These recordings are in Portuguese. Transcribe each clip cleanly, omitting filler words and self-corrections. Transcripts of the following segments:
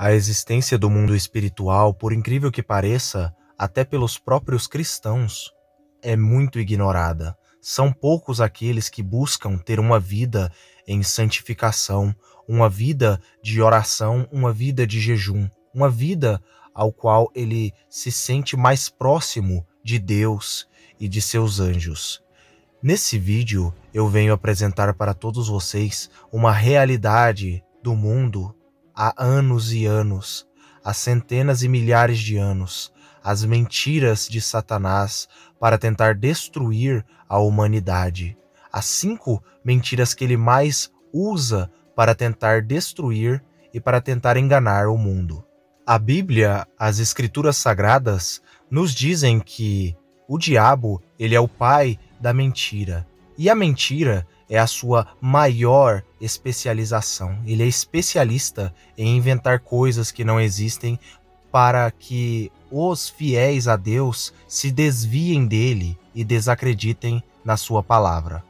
A existência do mundo espiritual, por incrível que pareça, até pelos próprios cristãos, é muito ignorada. São poucos aqueles que buscam ter uma vida em santificação, uma vida de oração, uma vida de jejum, uma vida ao qual ele se sente mais próximo de Deus e de seus anjos. Nesse vídeo, eu venho apresentar para todos vocês uma realidade do mundo há anos e anos, há centenas e milhares de anos, as mentiras de Satanás para tentar destruir a humanidade. As 5 mentiras que ele mais usa para tentar destruir e para tentar enganar o mundo. A Bíblia, as Escrituras Sagradas, nos dizem que o diabo, ele é o pai da mentira. E a mentira é a sua maior especialização. Ele é especialista em inventar coisas que não existem para que os fiéis a Deus se desviem dele e desacreditem na sua palavra.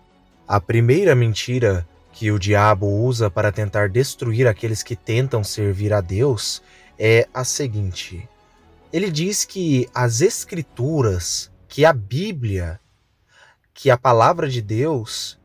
A primeira mentira que o diabo usa para tentar destruir aqueles que tentam servir a Deus é a seguinte: ele diz que as Escrituras, que a Bíblia, que a palavra de Deus,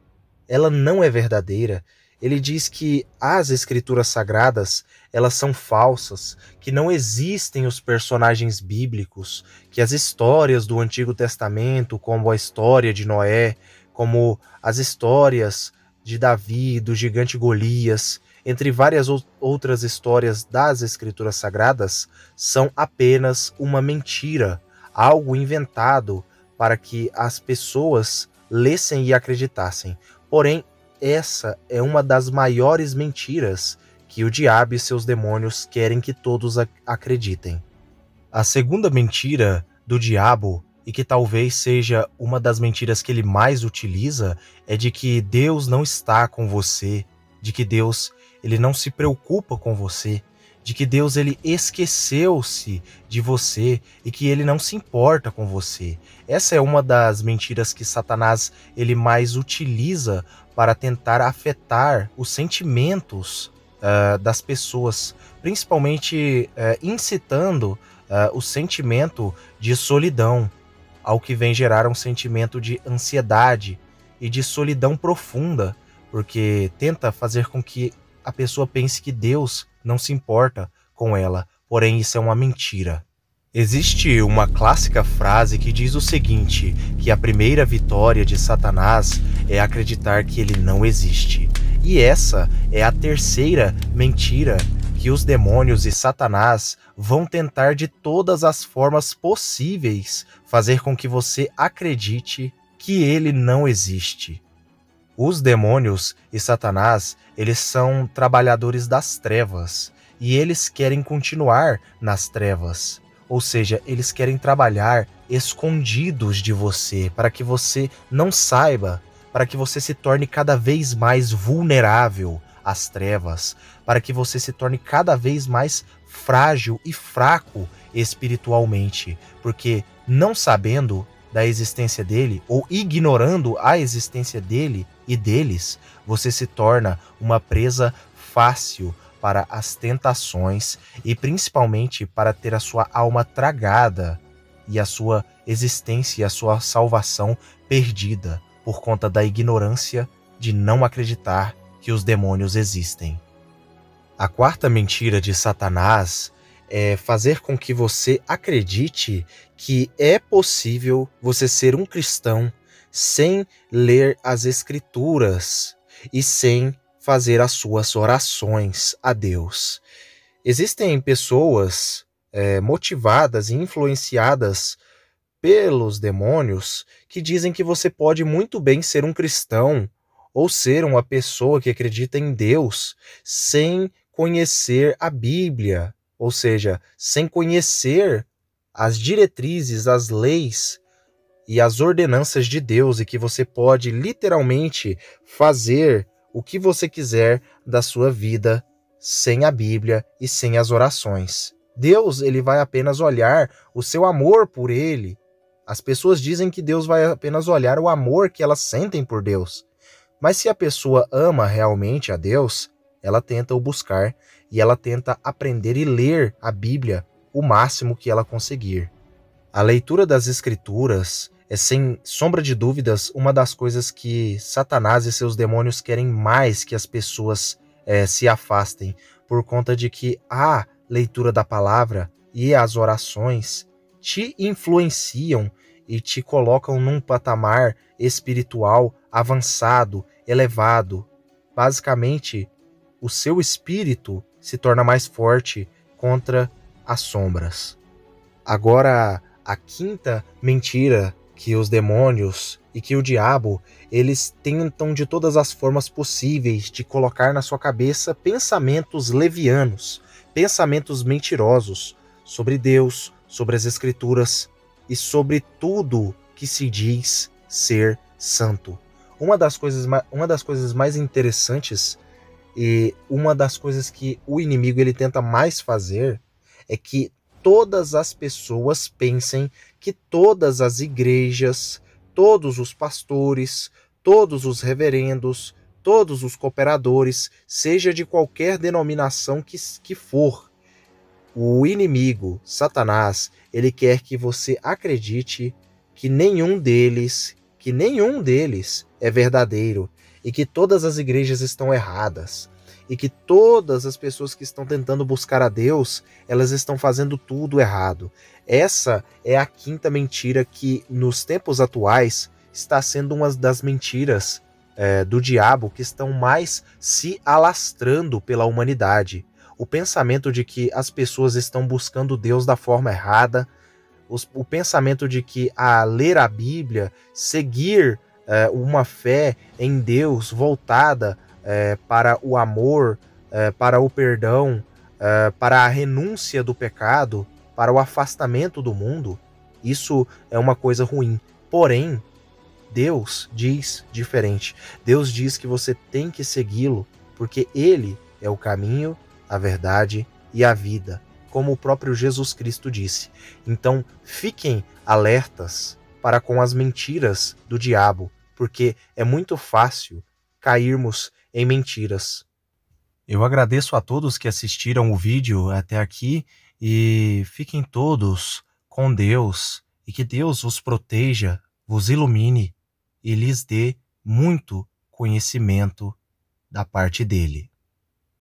ela não é verdadeira. Ele diz que as Escrituras Sagradas, elas são falsas, que não existem os personagens bíblicos, que as histórias do Antigo Testamento, como a história de Noé, como as histórias de Davi, do gigante Golias, entre várias outras histórias das Escrituras Sagradas, são apenas uma mentira, algo inventado para que as pessoas lessem e acreditassem. Porém, essa é uma das maiores mentiras que o diabo e seus demônios querem que todos acreditem. A segunda mentira do diabo, e que talvez seja uma das mentiras que ele mais utiliza, é de que Deus não está com você, de que Deus ele não se preocupa com você, de que Deus ele esqueceu-se de você e que ele não se importa com você. Essa é uma das mentiras que Satanás ele mais utiliza para tentar afetar os sentimentos das pessoas, principalmente incitando o sentimento de solidão, ao que vem gerar um sentimento de ansiedade e de solidão profunda, porque tenta fazer com que a pessoa pense que Deus não se importa com ela, porém isso é uma mentira. Existe uma clássica frase que diz o seguinte, que a primeira vitória de Satanás é acreditar que ele não existe. E essa é a terceira mentira que os demônios e Satanás vão tentar de todas as formas possíveis fazer com que você acredite que ele não existe. Os demônios e Satanás, eles são trabalhadores das trevas e eles querem continuar nas trevas. Ou seja, eles querem trabalhar escondidos de você, para que você não saiba, para que você se torne cada vez mais vulnerável às trevas, para que você se torne cada vez mais frágil e fraco espiritualmente, porque não sabendo da existência dele, ou ignorando a existência dele e deles, você se torna uma presa fácil para as tentações e principalmente para ter a sua alma tragada e a sua existência e a sua salvação perdida por conta da ignorância de não acreditar que os demônios existem. A quarta mentira de Satanás é fazer com que você acredite que é possível você ser um cristão sem ler as Escrituras e sem fazer as suas orações a Deus. Existem pessoas motivadas e influenciadas pelos demônios que dizem que você pode muito bem ser um cristão ou ser uma pessoa que acredita em Deus sem conhecer a Bíblia, ou seja, sem conhecer as diretrizes, as leis e as ordenanças de Deus, e que você pode literalmente fazer o que você quiser da sua vida sem a Bíblia e sem as orações. Deus ele vai apenas olhar o seu amor por ele. As pessoas dizem que Deus vai apenas olhar o amor que elas sentem por Deus. Mas se a pessoa ama realmente a Deus, ela tenta o buscar e ela tenta aprender e ler a Bíblia o máximo que ela conseguir. A leitura das Escrituras é, sem sombra de dúvidas, uma das coisas que Satanás e seus demônios querem mais que as pessoas se afastem, por conta de que a leitura da palavra e as orações te influenciam e te colocam num patamar espiritual avançado, elevado. Basicamente, o seu espírito se torna mais forte contra as sombras. Agora, a quinta mentira que os demônios e que o diabo, eles tentam de todas as formas possíveis de colocar na sua cabeça pensamentos levianos, pensamentos mentirosos sobre Deus, sobre as Escrituras e sobre tudo que se diz ser santo. Uma das coisas mais interessantes e uma das coisas que o inimigo ele tenta mais fazer é que todas as pessoas pensem que todas as igrejas, todos os pastores, todos os reverendos, todos os cooperadores, seja de qualquer denominação que for, o inimigo, Satanás, ele quer que você acredite que nenhum deles é verdadeiro e que todas as igrejas estão erradas e que todas as pessoas que estão tentando buscar a Deus, elas estão fazendo tudo errado. Essa é a quinta mentira que, nos tempos atuais, está sendo uma das mentiras do diabo que estão mais se alastrando pela humanidade. O pensamento de que as pessoas estão buscando Deus da forma errada, o pensamento de que ler a Bíblia, seguir uma fé em Deus voltada para o amor, para o perdão, para a renúncia do pecado, para o afastamento do mundo, isso é uma coisa ruim. Porém, Deus diz diferente. Deus diz que você tem que segui-lo, porque Ele é o caminho, a verdade e a vida, como o próprio Jesus Cristo disse. Então, fiquem alertas para com as mentiras do diabo, porque é muito fácil cairmos em mentiras. Eu agradeço a todos que assistiram o vídeo até aqui e fiquem todos com Deus e que Deus os proteja, vos ilumine e lhes dê muito conhecimento da parte dele.